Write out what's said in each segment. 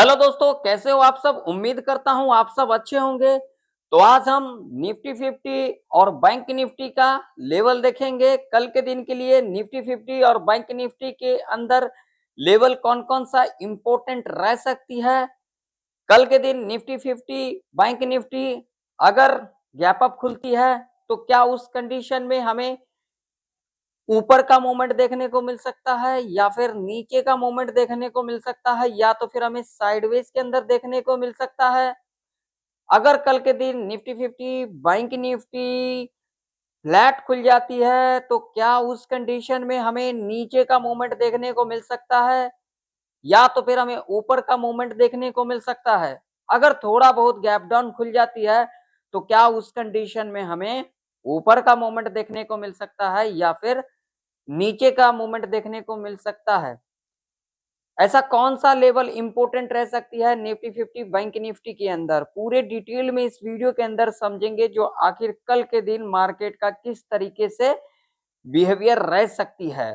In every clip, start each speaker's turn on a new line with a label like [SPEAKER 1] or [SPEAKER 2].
[SPEAKER 1] Hello दोस्तों, कैसे हो आप सब। उम्मीद करता हूं आप सब अच्छे होंगे। तो आज हम निफ्टी 50 और बैंक निफ्टी का लेवल देखेंगे। कल के दिन के लिए निफ्टी 50 और बैंक निफ्टी के अंदर लेवल कौन कौन सा इंपॉर्टेंट रह सकती है। कल के दिन निफ्टी 50 बैंक निफ्टी अगर गैप अप खुलती है तो क्या उस कंडीशन में हमें ऊपर का मूवमेंट देखने को मिल सकता है या फिर नीचे का मूवमेंट देखने को मिल सकता है या तो फिर हमें साइडवेज के अंदर देखने को मिल सकता है। अगर कल के दिन निफ्टी 50 बैंक निफ्टी फ्लैट खुल जाती है तो क्या उस कंडीशन में हमें नीचे का मूवमेंट देखने को मिल सकता है या तो फिर हमें ऊपर का मूवमेंट देखने को मिल सकता है। अगर थोड़ा बहुत गैप डाउन खुल जाती है तो क्या उस कंडीशन में हमें ऊपर का मूवमेंट देखने को मिल सकता है या फिर नीचे का मूवमेंट देखने को मिल सकता है। ऐसा कौन सा लेवल इंपॉर्टेंट रह सकती है निफ्टी 50 बैंक निफ्टी के अंदर, पूरे डिटेल में इस वीडियो के अंदर समझेंगे जो आखिर कल के दिन मार्केट का किस तरीके से बिहेवियर रह सकती है।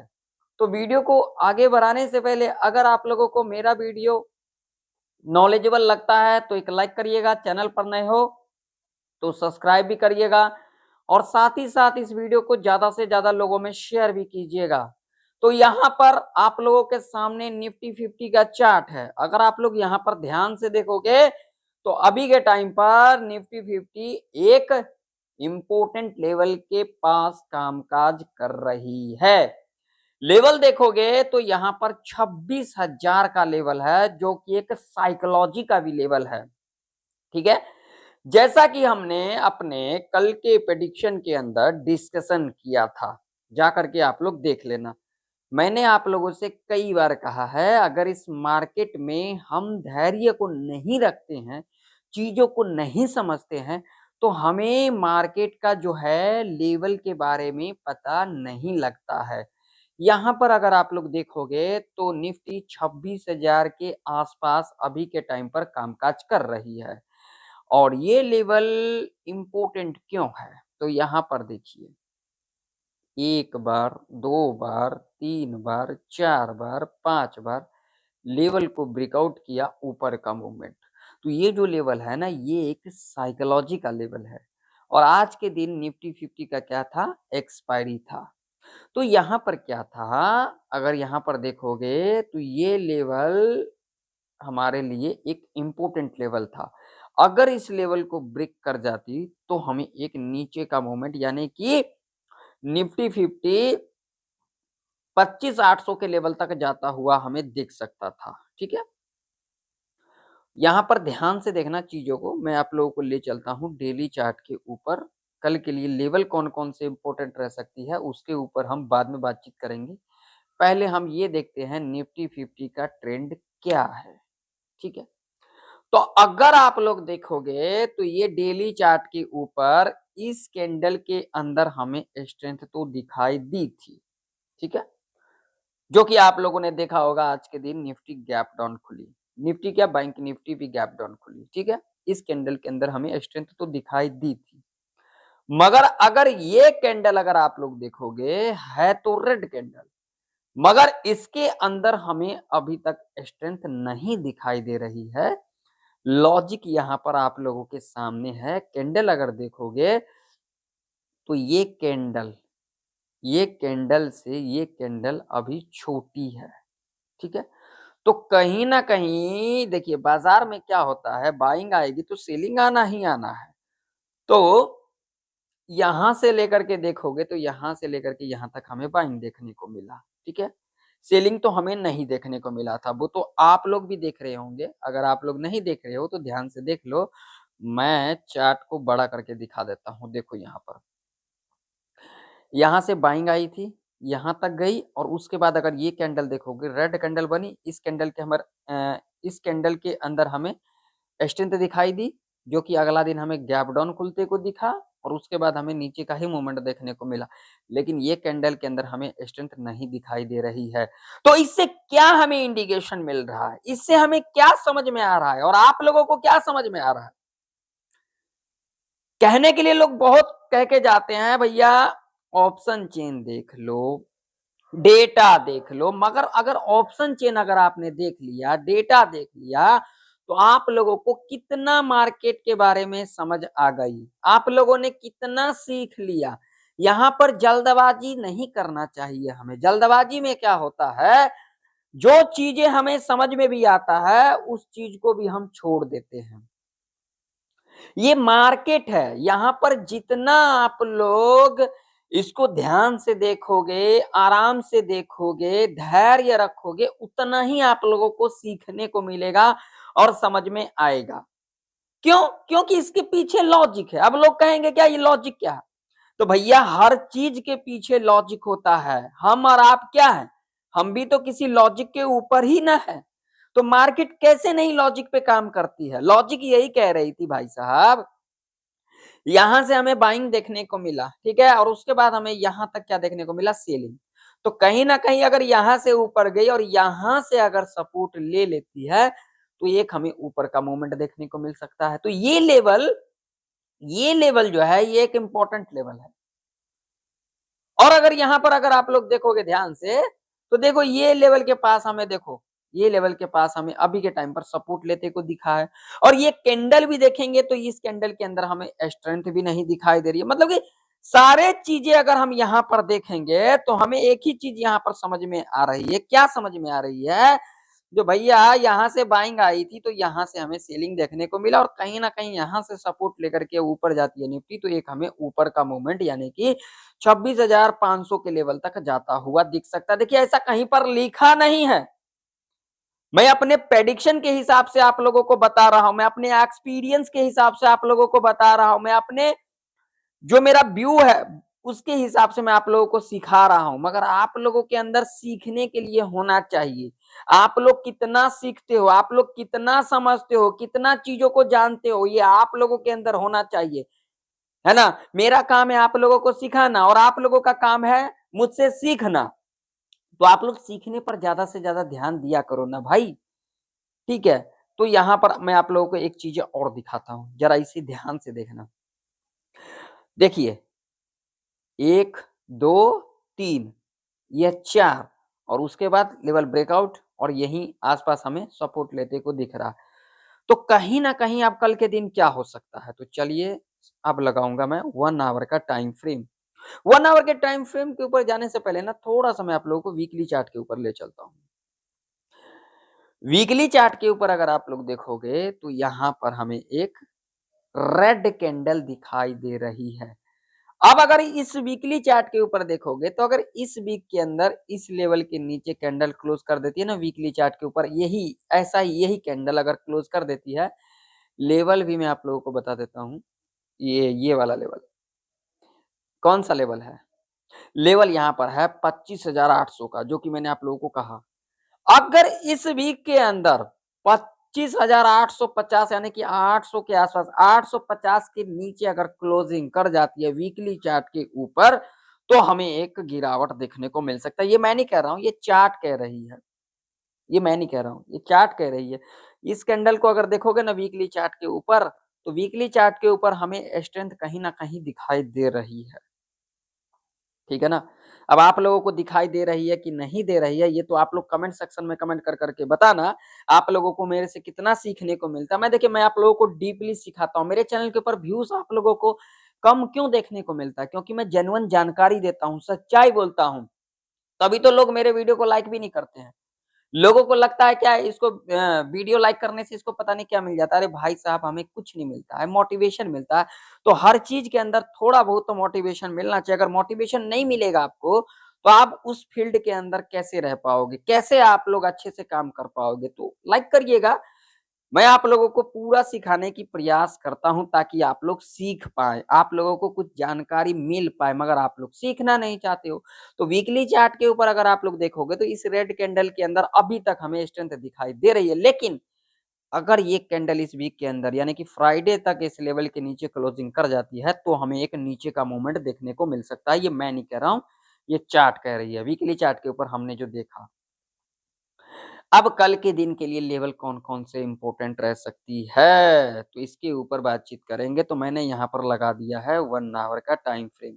[SPEAKER 1] तो वीडियो को आगे बढ़ाने से पहले अगर आप लोगों को मेरा वीडियो नॉलेजेबल लगता है तो एक लाइक करिएगा, चैनल पर नए हो तो सब्सक्राइब भी करिएगा और साथ ही साथ इस वीडियो को ज्यादा से ज्यादा लोगों में शेयर भी कीजिएगा। तो यहाँ पर आप लोगों के सामने निफ्टी 50 का चार्ट है। अगर आप लोग यहाँ पर ध्यान से देखोगे तो अभी के टाइम पर निफ्टी 50 एक इंपोर्टेंट लेवल के पास कामकाज कर रही है। लेवल देखोगे तो यहाँ पर 26,000 का लेवल है जो कि एक साइकोलॉजी का भी लेवल है। ठीक है, जैसा कि हमने अपने कल के प्रेडिक्शन के अंदर डिस्कशन किया था, जा करके आप लोग देख लेना। मैंने आप लोगों से कई बार कहा है अगर इस मार्केट में हम धैर्य को नहीं रखते हैं, चीजों को नहीं समझते हैं तो हमें मार्केट का जो है लेवल के बारे में पता नहीं लगता है। यहाँ पर अगर आप लोग देखोगे तो निफ्टी 26,000 के आसपास अभी के टाइम पर कामकाज कर रही है। और ये लेवल इंपॉर्टेंट क्यों है तो यहाँ पर देखिए, एक बार, दो बार, तीन बार, चार बार, पांच बार लेवल को ब्रेकआउट किया ऊपर का मूवमेंट। तो ये जो लेवल है ना, ये एक साइकोलॉजी का लेवल है। और आज के दिन निफ्टी 50 का क्या था, एक्सपायरी था। तो यहाँ पर क्या था, अगर यहाँ पर देखोगे तो ये लेवल हमारे लिए एक इम्पोर्टेंट लेवल था। अगर इस लेवल को ब्रेक कर जाती तो हमें एक नीचे का मूवमेंट यानी कि निफ्टी 50 25,800 के लेवल तक जाता हुआ हमें दिख सकता था। ठीक है, यहाँ पर ध्यान से देखना चीजों को। मैं आप लोगों को ले चलता हूँ डेली चार्ट के ऊपर। कल के लिए लेवल कौन कौन से इंपॉर्टेंट रह सकती है उसके ऊपर हम बाद में बातचीत करेंगे। पहले हम ये देखते हैं निफ्टी 50 का ट्रेंड क्या है। ठीक है, तो अगर आप लोग देखोगे तो ये डेली चार्ट के ऊपर इस कैंडल के अंदर हमें स्ट्रेंथ तो दिखाई दी थी। ठीक है, जो कि आप लोगों ने देखा होगा आज के दिन निफ्टी गैप डाउन खुली, निफ्टी क्या बैंक निफ्टी भी गैप डाउन खुली। ठीक है, इस कैंडल के अंदर हमें स्ट्रेंथ तो दिखाई दी थी, मगर अगर ये कैंडल अगर आप लोग देखोगे है तो रेड कैंडल, मगर इसके अंदर हमें अभी तक स्ट्रेंथ नहीं दिखाई दे रही है। लॉजिक यहाँ पर आप लोगों के सामने है। कैंडल अगर देखोगे तो ये कैंडल से ये कैंडल अभी छोटी है। ठीक है, तो कहीं ना कहीं देखिए बाजार में क्या होता है, बाइंग आएगी तो सेलिंग आना ही आना है। तो यहां से लेकर के देखोगे तो यहां से लेकर के यहां तक हमें बाइंग देखने को मिला। ठीक है, सेलिंग तो हमें नहीं देखने को मिला था, वो तो आप लोग भी देख रहे होंगे। अगर आप लोग नहीं देख रहे हो तो ध्यान से देख लो, मैं चार्ट को बड़ा करके दिखा देता हूं। देखो यहाँ पर, यहाँ से बाइंग आई थी, यहाँ तक गई और उसके बाद अगर ये कैंडल देखोगे रेड कैंडल बनी, इस कैंडल के इस कैंडल के अंदर हमें स्ट्रेंथ दिखाई दी, जो कि अगला दिन हमें गैप डाउन खुलते को दिखा और उसके बाद हमें नीचे का ही मूवमेंट देखने को मिला। लेकिन ये कैंडल के अंदर हमें स्ट्रेंथ नहीं दिखाई दे रही है। तो इससे क्या हमें इंडिकेशन मिल रहा है, इससे हमें क्या समझ में आ रहा है और आप लोगों को क्या समझ में आ रहा है। कहने के लिए लोग बहुत कह के जाते हैं भैया ऑप्शन चेन देख लो, डेटा देख लो। मगर अगर ऑप्शन चेन अगर आपने देख लिया, डेटा देख लिया, तो आप लोगों को कितना मार्केट के बारे में समझ आ गई, आप लोगों ने कितना सीख लिया। यहाँ पर जल्दबाजी नहीं करना चाहिए हमें। जल्दबाजी में क्या होता है, जो चीजें हमें समझ में भी आता है उस चीज को भी हम छोड़ देते हैं। ये मार्केट है, यहाँ पर जितना आप लोग इसको ध्यान से देखोगे, आराम से देखोगे, धैर्य रखोगे, उतना ही आप लोगों को सीखने को मिलेगा और समझ में आएगा। क्यों? क्योंकि इसके पीछे लॉजिक है। अब लोग कहेंगे क्या ये लॉजिक क्या है? तो भैया हर चीज के पीछे लॉजिक होता है। हम और आप क्या है? हम भी तो किसी लॉजिक के ऊपर ही ना है। तो मार्केट कैसे नहीं लॉजिक पे काम करती है? लॉजिक यही कह रही थी भाई साहब, यहां से हमें बाइंग देखने को मिला, ठीक है, और उसके बाद हमें यहां तक क्या देखने को मिला, सेलिंग। तो कहीं ना कहीं अगर यहां से ऊपर गई और यहां से अगर सपोर्ट ले लेती है तो एक हमें ऊपर का मूवमेंट देखने को मिल सकता है। तो ये लेवल जो है ये एक इंपॉर्टेंट लेवल है। और अगर यहां पर अगर आप लोग देखोगे ध्यान से, तो देखो ये लेवल के पास हमें, देखो ये लेवल के पास हमें अभी के टाइम पर सपोर्ट लेते को दिखा है। और ये कैंडल भी देखेंगे तो इस कैंडल के अंदर हमें स्ट्रेंथ भी नहीं दिखाई दे रही है। मतलब कि सारे चीजें अगर हम यहाँ पर देखेंगे तो हमें एक ही चीज यहाँ पर समझ में आ रही है। क्या समझ में आ रही है? जो भैया यहाँ से बाइंग आई थी तो यहाँ से हमें सेलिंग देखने को मिला और कहीं ना कहीं यहाँ से सपोर्ट लेकर के ऊपर जाती है निफ्टी, तो एक हमें ऊपर का मूवमेंट यानी कि 26,500 के लेवल तक जाता हुआ दिख सकता है। देखिए ऐसा कहीं पर लिखा नहीं है, मैं अपने प्रेडिक्शन के हिसाब से आप लोगों को बता रहा हूं, मैं अपने एक्सपीरियंस के हिसाब से आप लोगों को बता रहा हूं, मैं अपने जो मेरा व्यू है उसके हिसाब से मैं आप लोगों को सिखा रहा हूं। मगर आप लोगों के अंदर सीखने के लिए होना चाहिए। आप लोग कितना सीखते हो, आप लोग कितना समझते हो, कितना चीजों को जानते हो, ये आप लोगों के अंदर होना चाहिए, है ना। मेरा काम है आप लोगों को सिखाना और आप लोगों का काम है मुझसे सीखना। तो आप लोग सीखने पर ज्यादा से ज्यादा ध्यान दिया करो ना भाई, ठीक है। तो यहां पर मैं आप लोगों को एक चीज और दिखाता हूं, जरा इसे ध्यान से देखना। देखिए 1 2 3, यह 4 और उसके बाद लेवल ब्रेकआउट और यही आसपास हमें सपोर्ट लेते को दिख रहा है। तो कहीं ना कहीं अब कल के दिन क्या हो सकता है, तो चलिए अब लगाऊंगा मैं 1 आवर का टाइम फ्रेम। 1 आवर के टाइम फ्रेम के ऊपर जाने से पहले ना थोड़ा सा मैं आप लोगों को वीकली चार्ट के ऊपर ले चलता हूँ। वीकली चार्ट के ऊपर अगर आप लोग देखोगे तो यहाँ पर हमें एक रेड कैंडल दिखाई दे रही है। अब अगर इस वीकली चार्ट के ऊपर देखोगे तो अगर इस वीक के अंदर इस लेवल के नीचे कैंडल क्लोज कर देती है ना वीकली चार्ट के ऊपर, यही ऐसा ही यही कैंडल अगर क्लोज कर देती है, लेवल भी मैं आप लोगों को बता देता हूँ। ये वाला लेवल कौन सा लेवल है? लेवल यहाँ पर है 25,800 का, जो कि मैंने आप लोगों को कहा अगर इस वीक के अंदर 25,850 यानी कि 800 के आसपास 850 के नीचे अगर क्लोजिंग कर जाती है वीकली चार्ट के ऊपर, तो हमें एक गिरावट देखने को मिल सकता है। ये मैं नहीं कह रहा हूं, ये चार्ट कह रही है, ये मैं नहीं कह रहा हूं, ये चार्ट कह रही है। इस कैंडल को अगर देखोगे ना वीकली चार्ट के ऊपर, तो वीकली चार्ट के ऊपर हमें स्ट्रेंथ कहीं ना कहीं दिखाई दे रही है, ठीक है ना। अब आप लोगों को दिखाई दे रही है कि नहीं दे रही है, ये तो आप लोग कमेंट सेक्शन में कमेंट कर करके बताना। आप लोगों को मेरे से कितना सीखने को मिलता है। मैं देखिए मैं आप लोगों को डीपली सिखाता हूँ। मेरे चैनल के ऊपर व्यूज आप लोगों को कम क्यों देखने को मिलता है? क्योंकि मैं जेन्युइन जानकारी देता हूँ, सच्चाई बोलता हूँ। तभी तो लोग मेरे वीडियो को लाइक भी नहीं करते हैं। लोगों को लगता है क्या इसको वीडियो लाइक करने से इसको पता नहीं क्या मिल जाता है। अरे भाई साहब हमें कुछ नहीं मिलता है, मोटिवेशन मिलता है। तो हर चीज के अंदर थोड़ा बहुत तो मोटिवेशन मिलना चाहिए। अगर मोटिवेशन नहीं मिलेगा आपको तो आप उस फील्ड के अंदर कैसे रह पाओगे, कैसे आप लोग अच्छे से काम कर पाओगे? तो लाइक करिएगा। मैं आप लोगों को पूरा सिखाने की प्रयास करता हूं ताकि आप लोग सीख पाए, आप लोगों को कुछ जानकारी मिल पाए, मगर आप लोग सीखना नहीं चाहते हो। तो वीकली चार्ट के ऊपर अगर आप लोग देखोगे तो इस रेड कैंडल के अंदर अभी तक हमें स्ट्रेंथ दिखाई दे रही है। लेकिन अगर ये कैंडल इस वीक के अंदर यानी कि फ्राइडे तक इस लेवल के नीचे क्लोजिंग कर जाती है तो हमें एक नीचे का मूवमेंट देखने को मिल सकता है। ये मैं नहीं कह रहा हूं, ये चार्ट कह रही है। वीकली चार्ट के ऊपर हमने जो देखा, अब कल के दिन के लिए लेवल कौन-कौन से इम्पोर्टेंट रह सकती है, तो इसके ऊपर बातचीत करेंगे। तो मैंने यहाँ पर लगा दिया है 1 आवर का टाइम फ्रेम।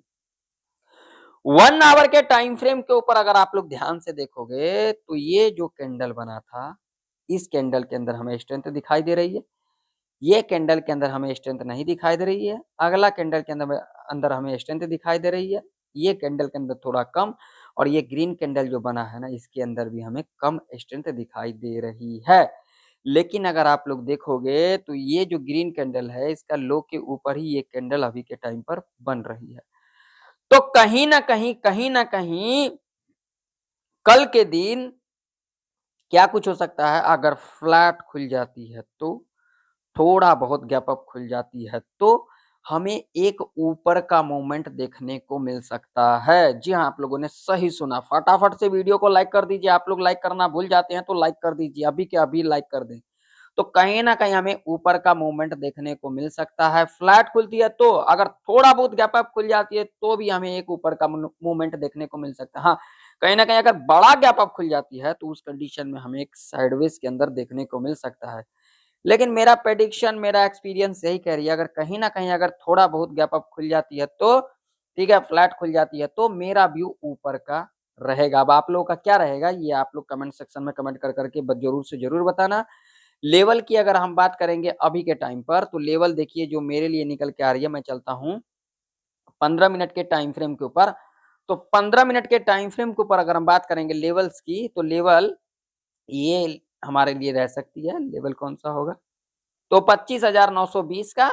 [SPEAKER 1] 1 आवर के टाइम फ्रेम के ऊपर अगर आप लोग ध्यान से देखोगे तो ये जो कैंडल बना था, इस कैंडल के अंदर हमें स्ट्रेंथ दिखाई दे रही है। ये कैंडल के अंदर हमें स्ट्रेंथ नहीं दिखाई दे रही है। अगला कैंडल के अंदर हमें स्ट्रेंथ दिखाई दे रही है। ये कैंडल के अंदर थोड़ा कम और ये ग्रीन कैंडल जो बना है ना, इसके अंदर भी हमें कम स्ट्रेंथ दिखाई दे रही है। लेकिन अगर आप लोग देखोगे तो ये जो ग्रीन कैंडल है, इसका लो के ऊपर ही ये कैंडल अभी के टाइम पर बन रही है। तो कहीं न कहीं कल के दिन क्या कुछ हो सकता है, अगर फ्लैट खुल जाती है तो थोड़ा बहुत गैप अप खुल जाती है तो हमें एक ऊपर का मूवमेंट देखने को मिल सकता है। जी हाँ, आप लोगों ने सही सुना। फटाफट से वीडियो को लाइक कर दीजिए। आप लोग लाइक करना भूल जाते हैं तो लाइक कर दीजिए, अभी के अभी लाइक कर दें। तो कहीं न कहीं हमें ऊपर का मूवमेंट देखने को मिल सकता है। फ्लैट खुलती है तो, अगर थोड़ा बहुत गैप अप खुल जाती है तो भी हमें एक ऊपर का मूवमेंट देखने को मिल सकता है। हाँ, कहीं न कहीं अगर बड़ा गैप अप खुल जाती है तो उस कंडीशन में हमें एक साइडवेज के अंदर देखने को मिल सकता है। लेकिन मेरा प्रेडिक्शन, मेरा एक्सपीरियंस यही कह रही है, अगर कहीं न कहीं अगर थोड़ा बहुत गैप अप खुल जाती है तो ठीक है, फ्लैट खुल जाती है तो मेरा व्यू ऊपर का रहेगा। अब आप लोगों का क्या रहेगा, ये आप लोग कमेंट सेक्शन में कमेंट कर के ब ज़रूर से ज़रूर बताना। लेवल की अगर हम बात करेंगे अभी के टाइम पर, तो लेवल देखिए जो मेरे लिए निकल के आ रही है, मैं चलता हूँ 15 मिनट के टाइम फ्रेम के ऊपर। तो 15 मिनट के टाइम फ्रेम के ऊपर अगर हम बात करेंगे लेवल्स की, तो लेवल ये हमारे लिए रह सकती है। लेवल कौन-सा होगा? तो 25,920 का।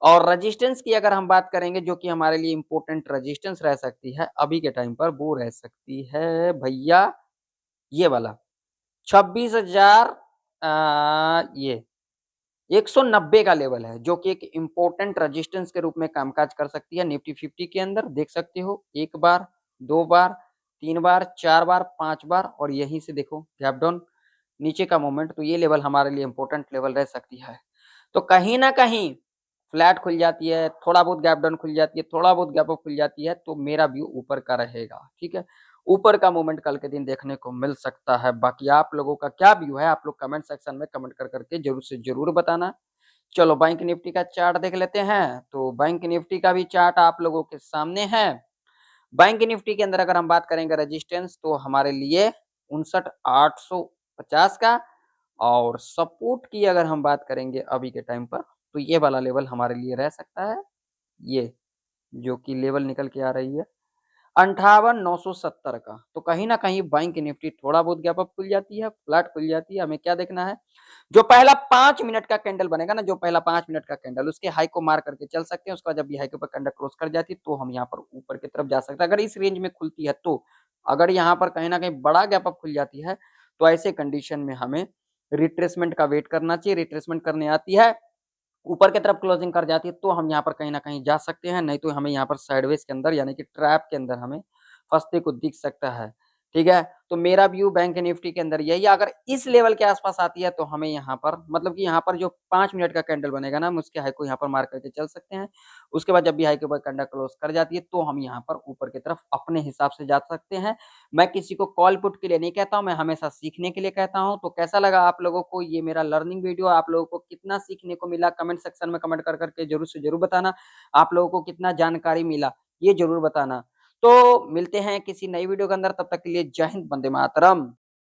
[SPEAKER 1] और रेजिस्टेंस की अगर हम बात करेंगे, जो कि हमारे लिए इम्पोर्टेंट रेजिस्टेंस रह सकती है अभी के टाइम पर, वो रह सकती है भैया ये वाला 26,000 ये 190 का लेवल है, जो कि एक इम्पोर्टेंट रेजिस्टेंस के रूप में कामकाज कर सकती है निफ्टी 50 के अंदर। देख सकते हो 1 बार, 2 बार, 3 बार, 4 बार, 5 बार और यहीं से देखो गैप डाउन नीचे का मोमेंट, तो ये लेवल हमारे लिए इम्पोर्टेंट लेवल रह सकती है। तो कहीं न कहीं फ्लैट खुल जाती है, थोड़ा बहुत गैप डाउन खुल जाती है, थोड़ा बहुत गैप अप खुल जाती है, तो मेरा व्यू ऊपर का रहेगा, ठीक है? ऊपर का मूवमेंट कल के दिन देखने को मिल सकता है। बाकी आप लोगों का क्या व्यू है, आप लोग कमेंट सेक्शन में कमेंट कर के ज़रूर से ज़रूर बताना। चलो बैंक निफ्टी का चार्ट देख लेते हैं, तो बैंक निफ्टी का भी चार्ट आप लोगों के सामने है। बैंक निफ्टी के अंदर अगर हम बात करेंगे रेजिस्टेंस, तो हमारे लिए 59,850 का। और सपोर्ट की अगर हम बात करेंगे अभी के टाइम पर, तो ये वाला लेवल हमारे लिए रह सकता है, ये जो कि लेवल निकल के आ रही है 58,970 का। तो कहीं न कहीं बैंक निफ्टी थोड़ा बहुत गैप अप खुल जाती है, फ्लैट खुल जाती है। हमें क्या देखना है, जो पहला 5 मिनट का कैंडल बनेगा ना, जो पहला 5 मिनट का कैंडल, उसके हाई को मार करके चल सकते हैं। उसके बाद जब ये हाई के ऊपर कैंडल क्रॉस कर जाती है, तो हम यहाँ पर ऊपर की तरफ जा सकते हैं। अगर इस रेंज में खुलती है तो, अगर यहाँ पर कहीं न कहीं बड़ा गैप अप खुल जाती है, तो ऐसे कंडीशन में हमें रिट्रेसमेंट का वेट करना चाहिए। रिट्रेसमेंट करने आती है, ऊपर की तरफ क्लोजिंग कर जाती है, तो हम यहाँ पर कहीं न कहीं जा सकते हैं, नहीं तो हमें यहाँ पर साइडवेज के अंदर यानी कि ट्रैप के अंदर हमें फँसते को दिख सकता है, ठीक है? तो मेरा व्यू बैंक निफ्टी के अंदर यही है, अगर इस लेवल के आस-पास आती है तो हमें यहाँ पर मतलब कि यहाँ पर जो 5 मिनट का कैंडल बनेगा ना, हम उसके हाई को यहाँ पर मार करके चल सकते हैं। उसके बाद जब भी हाई के ऊपर कैंडल क्लोज़ कर जाती है, तो हम यहाँ पर ऊपर की तरफ अपने हिसाब से जा सकते हैं। मैं किसी को कॉल पुट के लिए नहीं कहता हूँ, मैं हमेशा सीखने के लिए कहता हूँ। तो कैसा लगा आप लोगों को ये मेरा लर्निंग वीडियो? आप लोगों को कितना सीखने को मिला? कमेंट सेक्शन में कमेंट कर के ज़रूर से ज़रूर बताना। आप लोगों को कितना जानकारी मिला, ये ज़रूर बताना। तो मिलते हैं किसी नई वीडियो के अंदर, तब तक के लिए जय हिंद, वंदे मातरम।